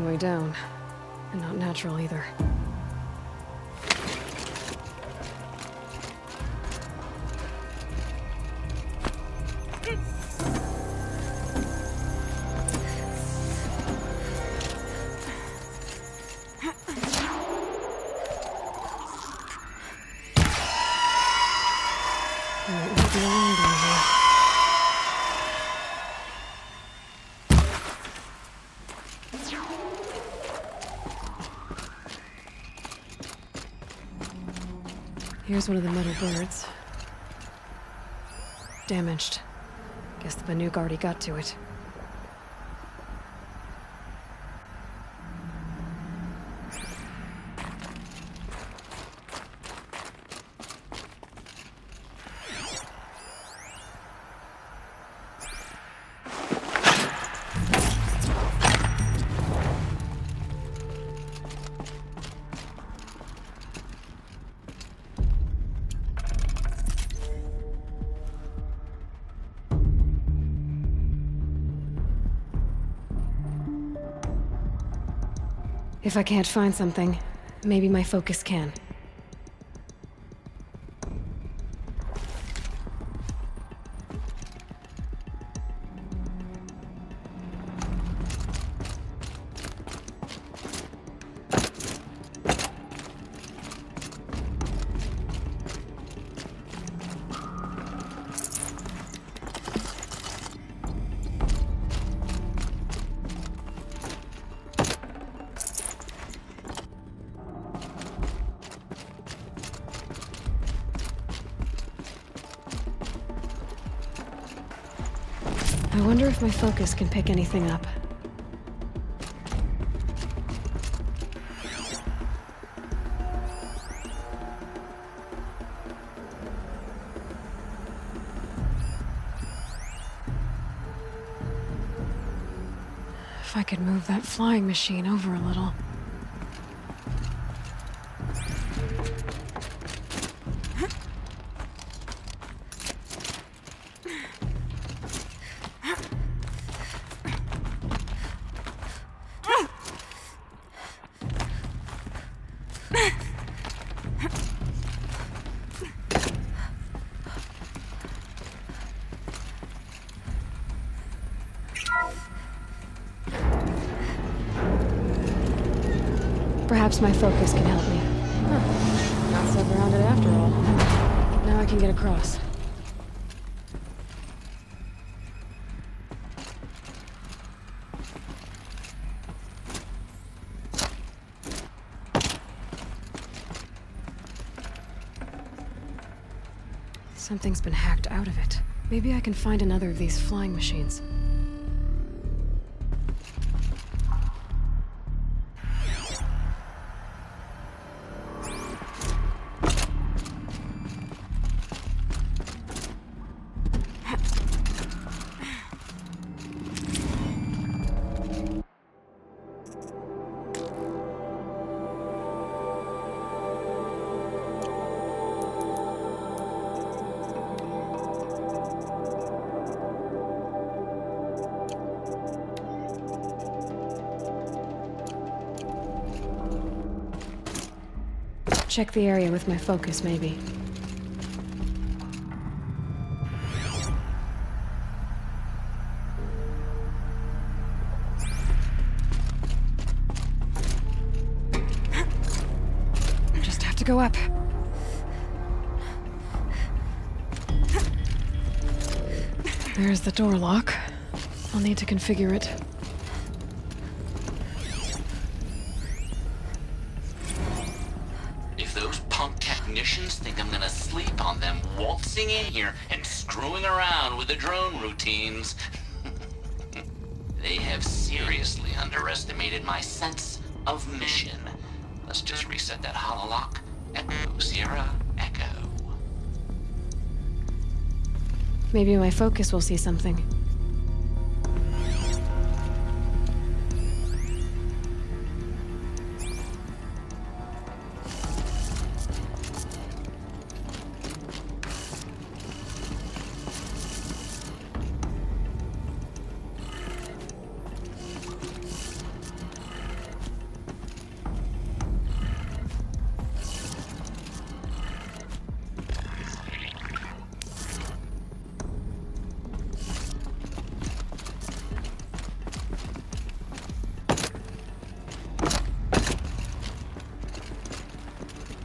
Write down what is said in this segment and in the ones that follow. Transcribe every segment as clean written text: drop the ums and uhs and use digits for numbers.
long way down. And not natural either. Might not be alone down here. Here's one of the metal birds. Damaged. Guess the Banuk already got to it. If I can't find something, maybe my focus can. I wonder if my focus can pick anything up. If I could move that flying machine over a little. Perhaps my focus can help me. Huh. Not so grounded after all. Now I can get across. Something's been hacked out of it. Maybe I can find another of these flying machines. Check the area with my focus, maybe. Just have to go up. There's the door lock. I'll need to configure it. Technicians think I'm gonna sleep on them waltzing in here and screwing around with the drone routines. They have seriously underestimated my sense of mission. Let's just reset that hololock. Echo, Sierra, Echo. Maybe my focus will see something.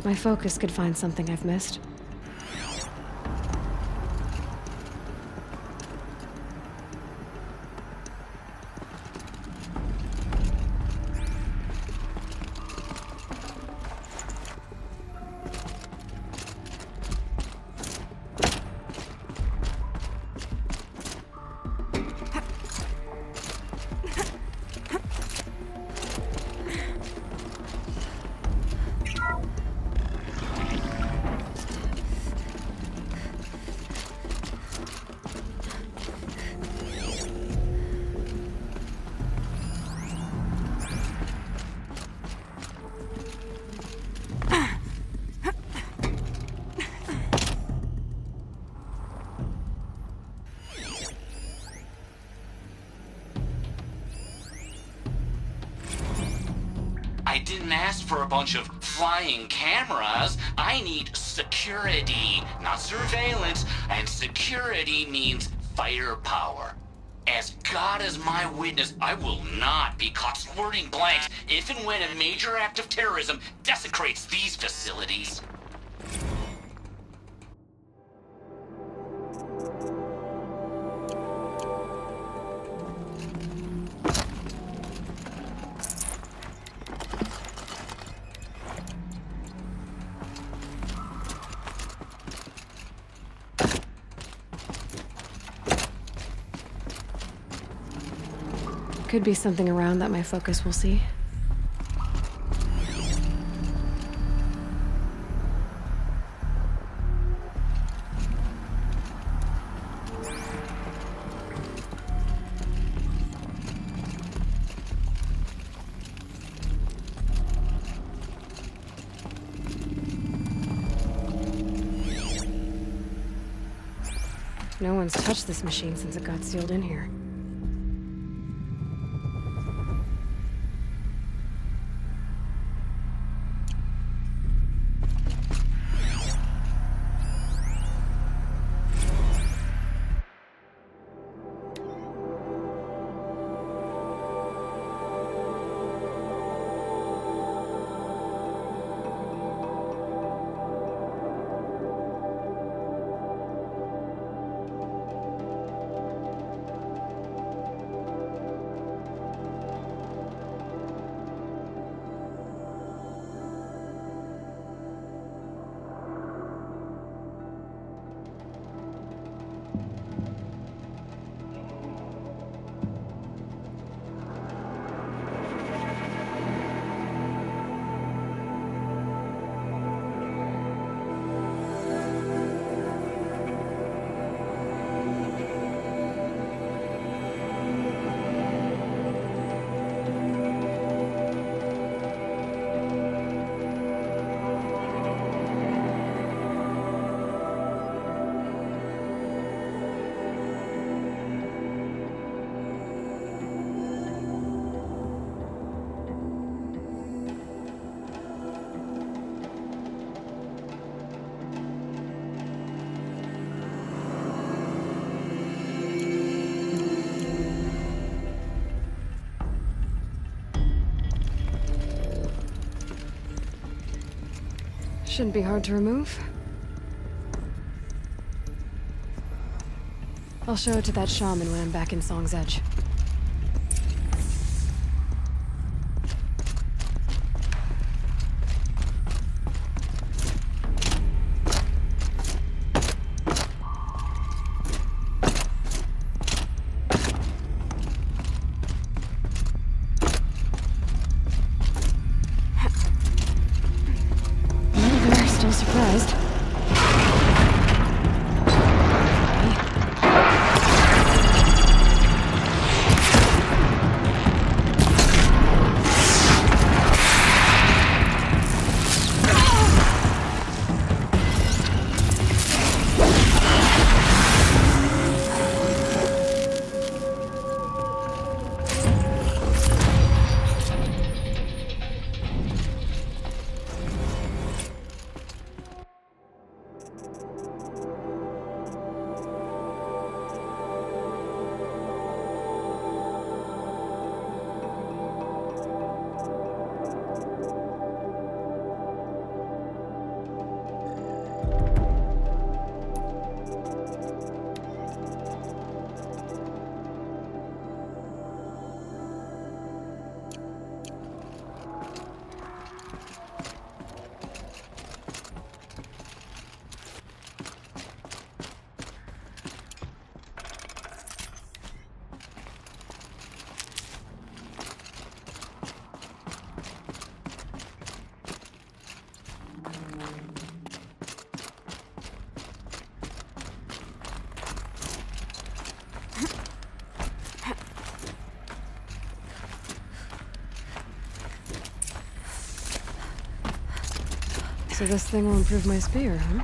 My focus could find something I've missed. I didn't ask for a bunch of flying cameras. I need security, not surveillance. And security means firepower. As God is my witness, I will not be caught squirting blanks if and when a major act of terrorism desecrates these facilities. Could be something around that my focus will see. No one's touched this machine since it got sealed in here. Shouldn't be hard to remove. I'll show it to that shaman when I'm back in Song's Edge. Still surprised. So this thing will improve my spear, huh?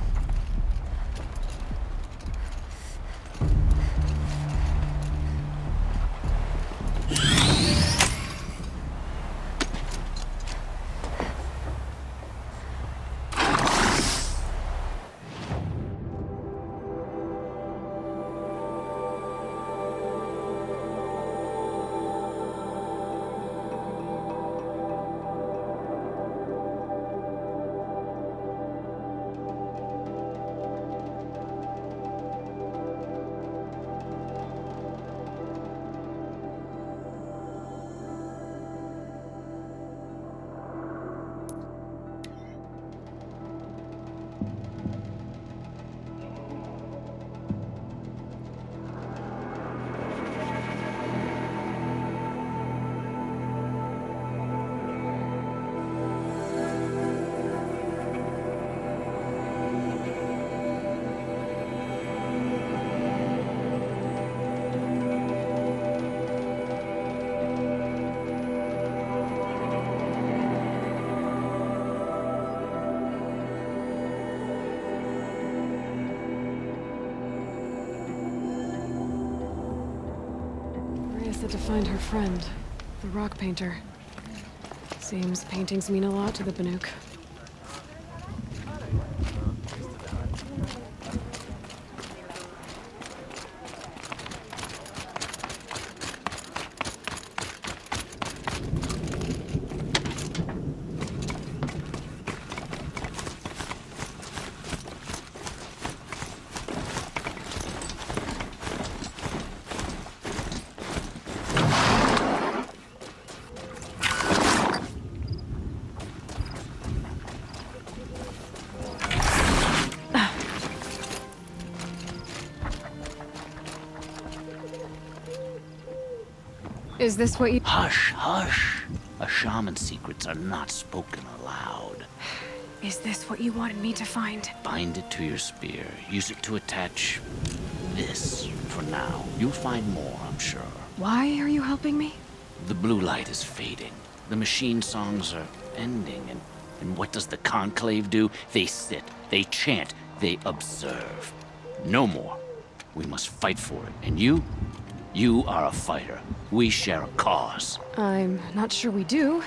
Said to find her friend, the rock painter. Seems paintings mean a lot to the Banuk. Is this what you— Hush, hush. A shaman's secrets are not spoken aloud. Is this what you wanted me to find? Bind it to your spear. Use it to attach this for now. You'll find more, I'm sure. Why are you helping me? The blue light is fading. The machine songs are ending, and what does the Conclave do? They sit, they chant, they observe. No more. We must fight for it. And you are a fighter. We share a cause. I'm not sure we do.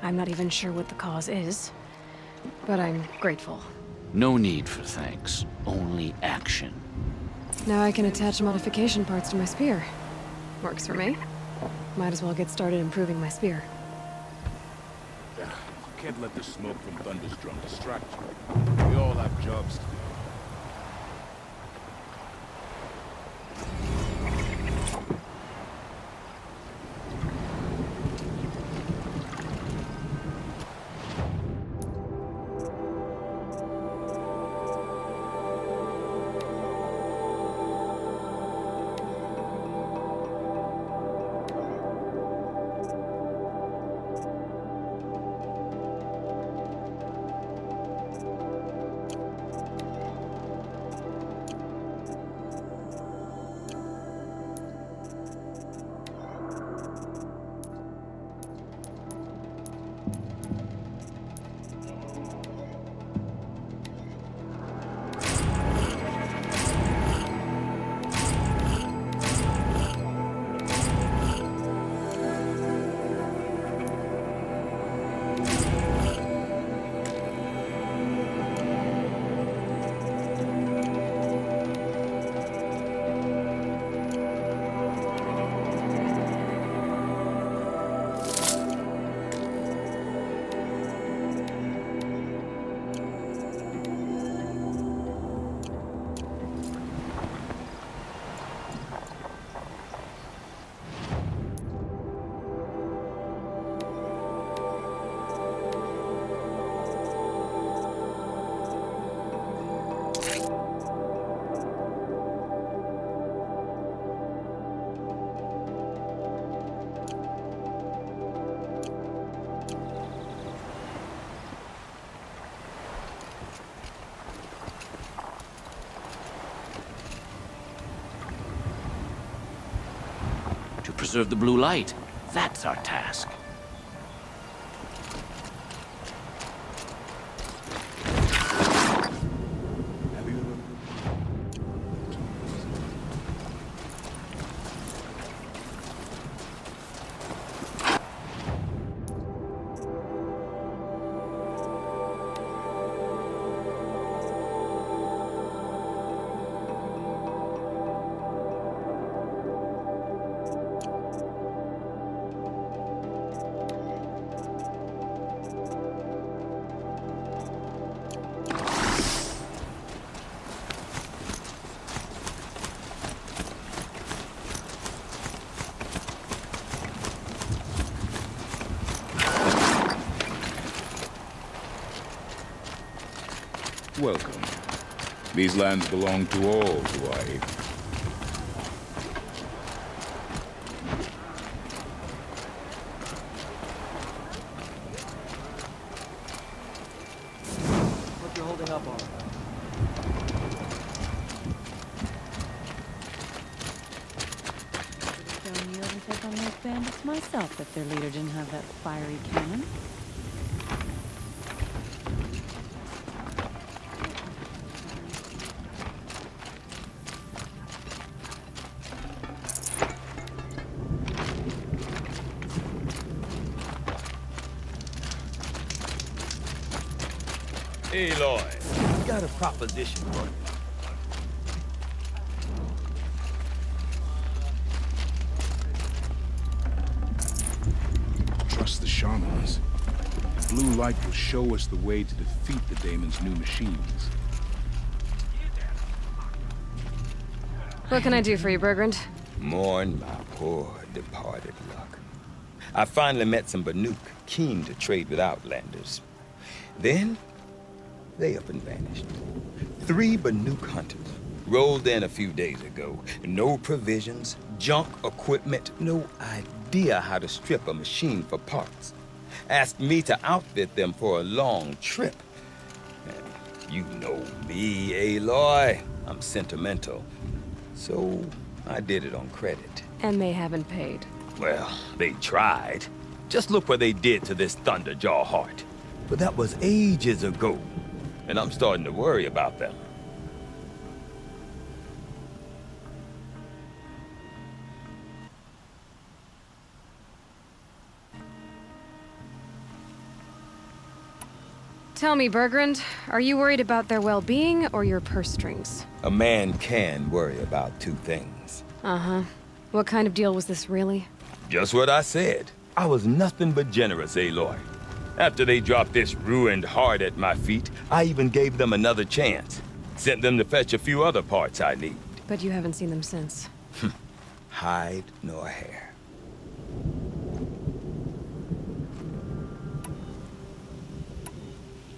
I'm not even sure what the cause is. But I'm grateful. No need for thanks. Only action. Now I can attach modification parts to my spear. Works for me. Might as well get started improving my spear. You can't let the smoke from Thunderstrom distract you. We all have jobs to do. Preserve the blue light. That's our task. Welcome. These lands belong to all who are able. What you're holding up on? Shown you ever take on those bandits myself if their leader didn't have that fiery cannon. Aloy, got a proposition for you. Trust the shamans. Blue light will show us the way to defeat the Daemon's new machines. What can I do for you, Bergrand? Mourn my poor departed luck. I finally met some Banuk keen to trade with Outlanders. Then, they up and vanished. 3 Banuk hunters rolled in a few days ago. No provisions, junk equipment, no idea how to strip a machine for parts. Asked me to outfit them for a long trip. And you know me, Aloy. I'm sentimental. So, I did it on credit. And they haven't paid. Well, they tried. Just look what they did to this Thunderjaw heart. But that was ages ago. And I'm starting to worry about them. Tell me, Bergrand, are you worried about their well-being or your purse strings? A man can worry about 2 things. Uh-huh. What kind of deal was this, really? Just what I said. I was nothing but generous, Aloy. After they dropped this ruined heart at my feet, I even gave them another chance. Sent them to fetch a few other parts I need. But you haven't seen them since. Hide nor hair.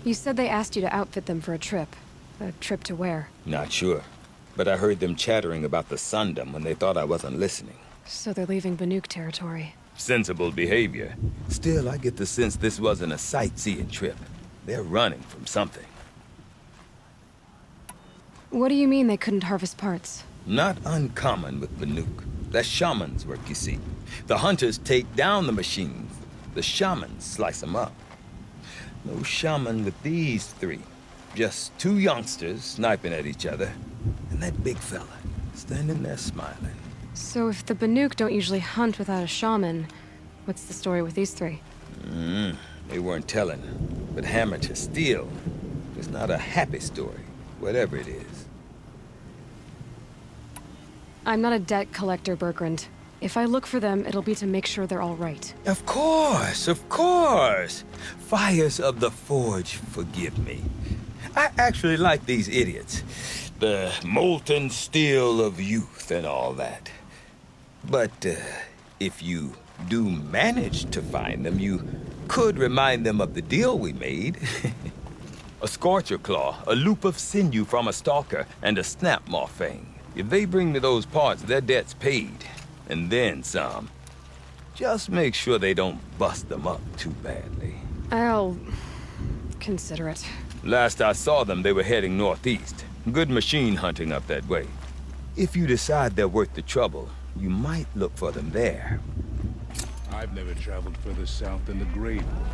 You said they asked you to outfit them for a trip. A trip to where? Not sure. But I heard them chattering about the Sundom when they thought I wasn't listening. So they're leaving Banuk territory. Sensible behavior. Still, I get the sense this wasn't a sightseeing trip. They're running from something. What do you mean they couldn't harvest parts? Not uncommon with Banuk. That's shaman's work, you see. The hunters take down the machines. The shamans slice them up. No shaman with these 3. Just 2 youngsters sniping at each other. And that big fella standing there smiling. So if the Banuk don't usually hunt without a shaman, what's the story with these 3? They weren't telling. But hammer to steel is not a happy story, whatever it is. I'm not a debt collector, Bergrand. If I look for them, it'll be to make sure they're all right. Of course, of course. Fires of the Forge, forgive me. I actually like these idiots. The molten steel of youth and all that. But if you do manage to find them, you could remind them of the deal we made. A Scorcher Claw, a loop of sinew from a stalker, and a Snapmaw Fang. If they bring me those parts, their debt's paid. And then some. Just make sure they don't bust them up too badly. I'll consider it. Last I saw them, they were heading northeast. Good machine hunting up that way. If you decide they're worth the trouble, you might look for them there. I've never traveled further south than the Grave Ward.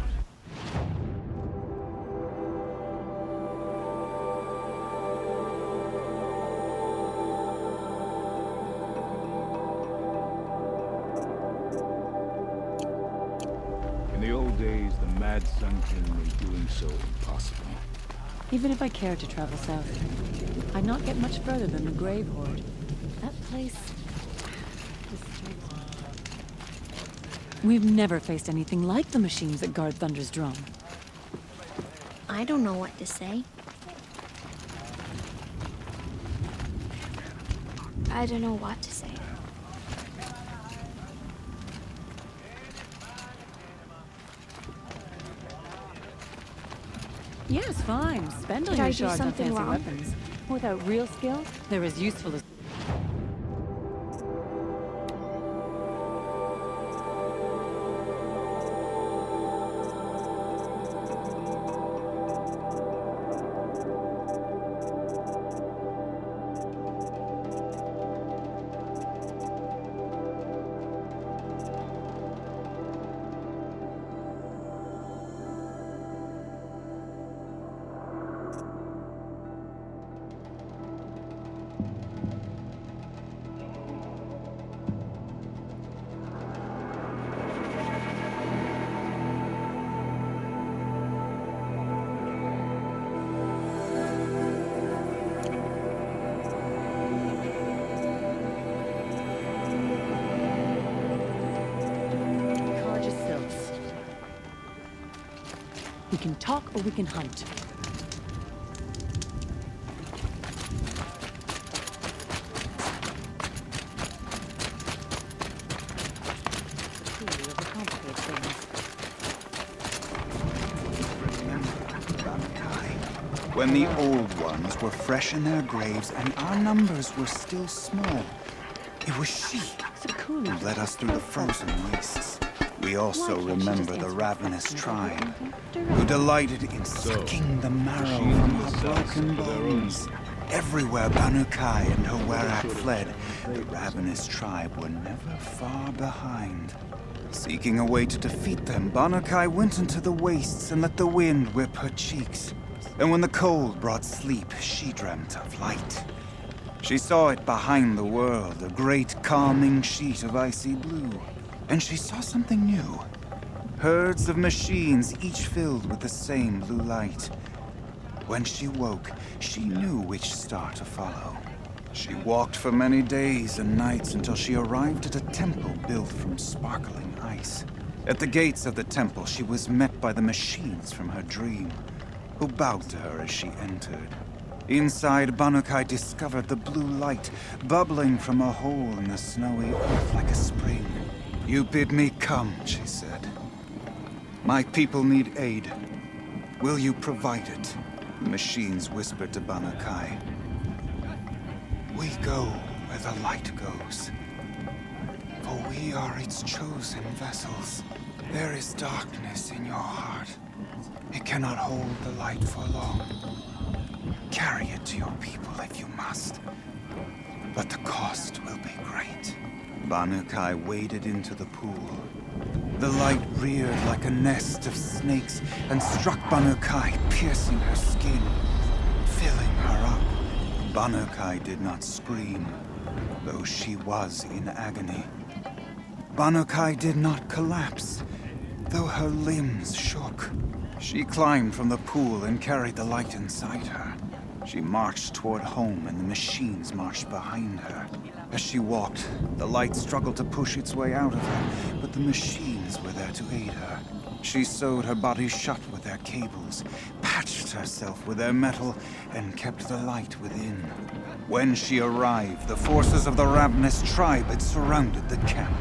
In the old days, the Mad Sun King made doing so impossible. Even if I cared to travel south, I'd not get much further than the Grave Horde. That place disturbs me. We've never faced anything like the machines that guard Thunder's drum. I don't know what to say. I don't know what to say. Yes, fine. Spend all Did I your do shards on something fancy wrong? weapons. Without real skill, they're as useful as... Carja Silks. We can talk or we can hunt. Truly overcomplicate things. When the old ones were fresh in their graves and our numbers were still small, it was she Sakuli. who led us through the frozen wastes. We also remember the ravenous tribe, who delighted in sucking the marrow from our broken bones. Everywhere Banu Kai and her Werak fled, the ravenous tribe were never far behind. Seeking a way to defeat them, Banu Kai went into the wastes and let the wind whip her cheeks. And when the cold brought sleep, she dreamt of light. She saw it behind the world, a great calming sheet of icy blue. And she saw something new. Herds of machines, each filled with the same blue light. When she woke, she knew which star to follow. She walked for many days and nights until she arrived at a temple built from sparkling ice. At the gates of the temple, she was met by the machines from her dream, who bowed to her as she entered. Inside, Banu Kai discovered the blue light bubbling from a hole in the snowy earth like a spring. "You bid me come," she said. "My people need aid. Will you provide it?" The machines whispered to Banu Kai. "We go where the light goes, for we are its chosen vessels. There is darkness in your heart. It cannot hold the light for long. Carry it to your people if you must, but the cost will be great." Banu Kai waded into the pool. The light reared like a nest of snakes and struck Banu Kai, piercing her skin, filling her up. Banu Kai did not scream, though she was in agony. Banu Kai did not collapse, though her limbs shook. She climbed from the pool and carried the light inside her. She marched toward home, and the machines marched behind her. As she walked, the light struggled to push its way out of her, but the machines were there to aid her. She sewed her body shut with their cables, patched herself with their metal, and kept the light within. When she arrived, the forces of the ravenous tribe had surrounded the camp.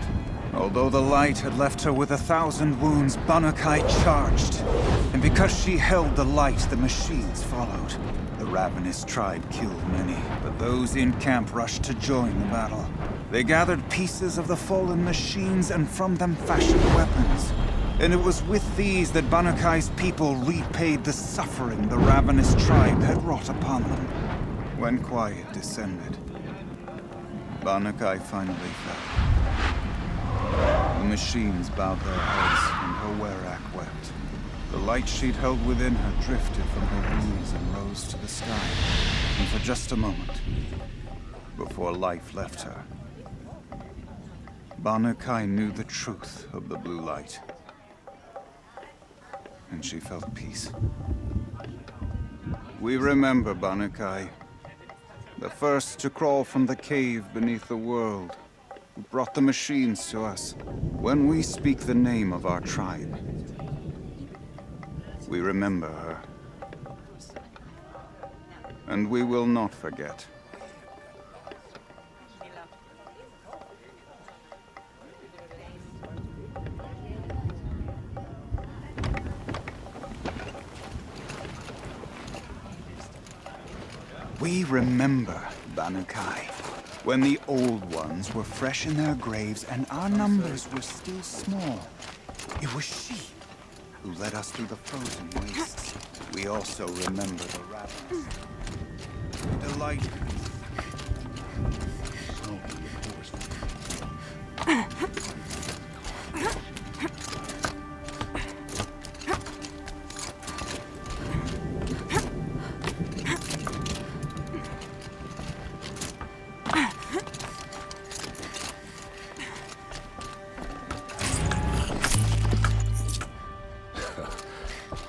Although the light had left her with 1,000 wounds, Banu Kai charged. And because she held the light, the machines followed. The ravenous tribe killed many, but those in camp rushed to join the battle. They gathered pieces of the fallen machines and from them fashioned weapons. And it was with these that Banu Kai's people repaid the suffering the ravenous tribe had wrought upon them. When quiet descended, Banu Kai finally fell. The machines bowed their heads, and her Werak wept. The light she'd held within her drifted from her wounds and rose to the sky. And for just a moment, before life left her, Banu Kai knew the truth of the blue light. And she felt peace. We remember Banu Kai, the first to crawl from the cave beneath the world, who brought the machines to us. When we speak the name of our tribe, we remember her. And we will not forget. We remember Banukai, when the old ones were fresh in their graves and our numbers were still small. It was she who led us through the frozen wastes. We also remember the ravenous. Delighted. So reinforced.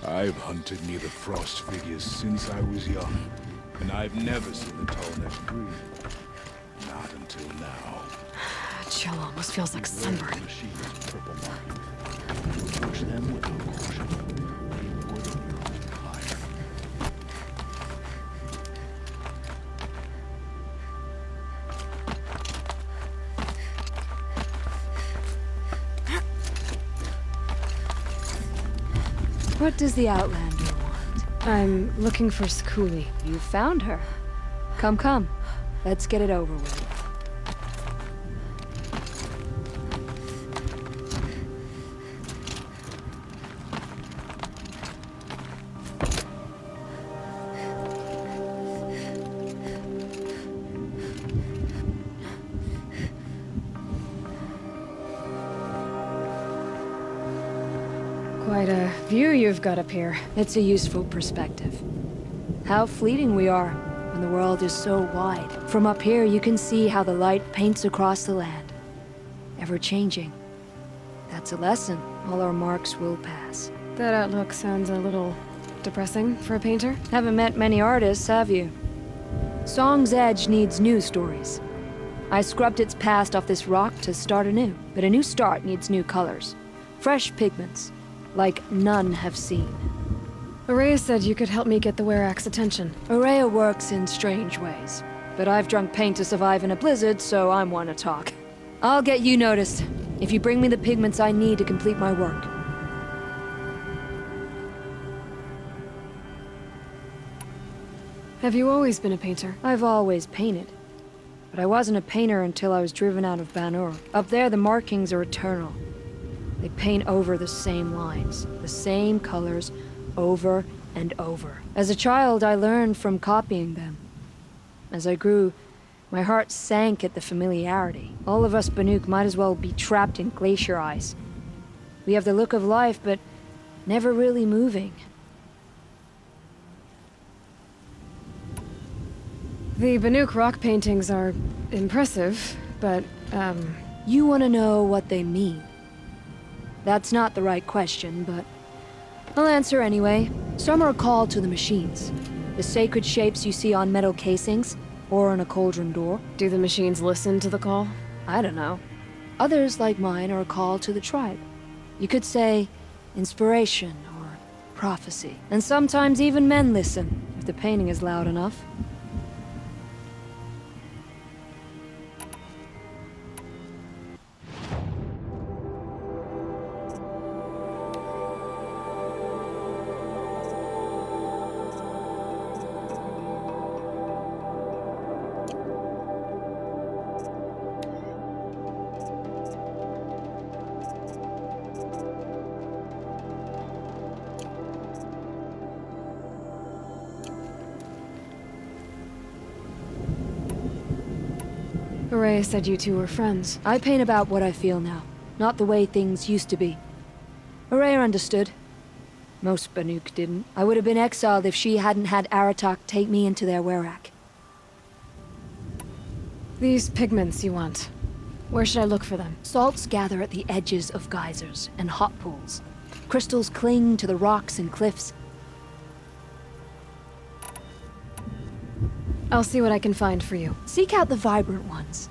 I've hunted near the frost figures since I was young, and I've never seen the Tallneck breathe. Not until now. Chill almost feels like sunburn. The machines purple markings. Approach them without caution. They would your fire. What does the Outlander want? I'm looking for Skuli. You found her. Come, come. Let's get it over with. Quite a view you've got up here. It's a useful perspective. How fleeting we are when the world is so wide. From up here, you can see how the light paints across the land. Ever changing. That's a lesson. All our marks will pass. That outlook sounds a little depressing for a painter. Haven't met many artists, have you? Song's Edge needs new stories. I scrubbed its past off this rock to start anew, but a new start needs new colors. Fresh pigments, like none have seen. Araya said you could help me get the Werax attention. Araya works in strange ways, but I've drunk paint to survive in a blizzard, so I'm one to talk. I'll get you noticed, if you bring me the pigments I need to complete my work. Have you always been a painter? I've always painted. But I wasn't a painter until I was driven out of Banur. Up there, the markings are eternal. They paint over the same lines, the same colors, over and over. As a child, I learned from copying them. As I grew, my heart sank at the familiarity. All of us Banuk might as well be trapped in glacier ice. We have the look of life, but never really moving. The Banuk rock paintings are impressive, but, You want to know what they mean. That's not the right question, but I'll answer anyway. Some are a call to the machines. The sacred shapes you see on metal casings, or on a cauldron door. do the machines listen to the call? I don't know. Others, like mine, are a call to the tribe. You could say inspiration or prophecy. And sometimes even men listen, if the painting is loud enough. Araya said you two were friends. I paint about what I feel now, not the way things used to be. Araya understood. Most Banuk didn't. I would have been exiled if she hadn't had Aratak take me into their Werak. These pigments you want. Where should I look for them? Salts gather at the edges of geysers and hot pools. Crystals cling to the rocks and cliffs. I'll see what I can find for you. Seek out the vibrant ones.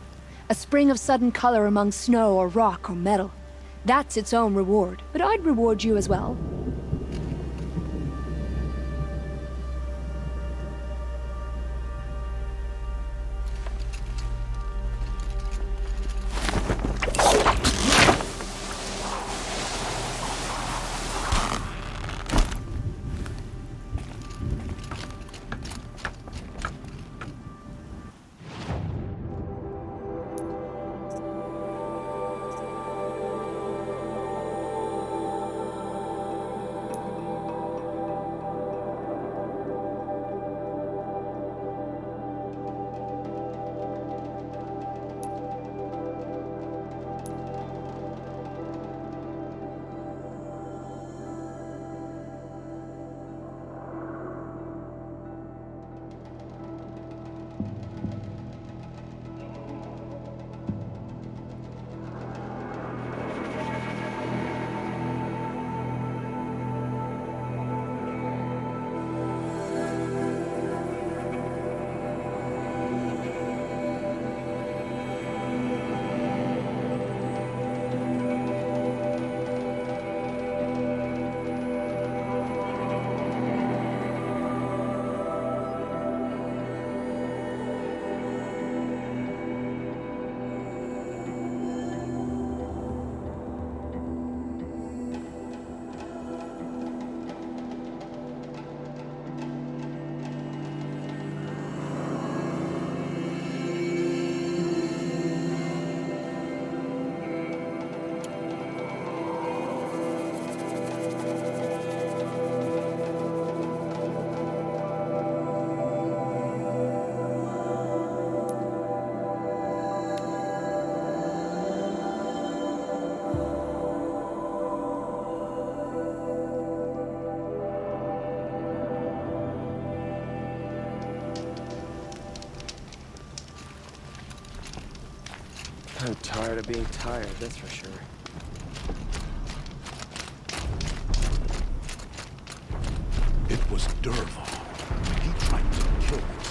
A spring of sudden color among snow or rock or metal. That's its own reward, but I'd reward you as well. I'm tired of being tired, that's for sure. It was Dervahl. He tried to kill me.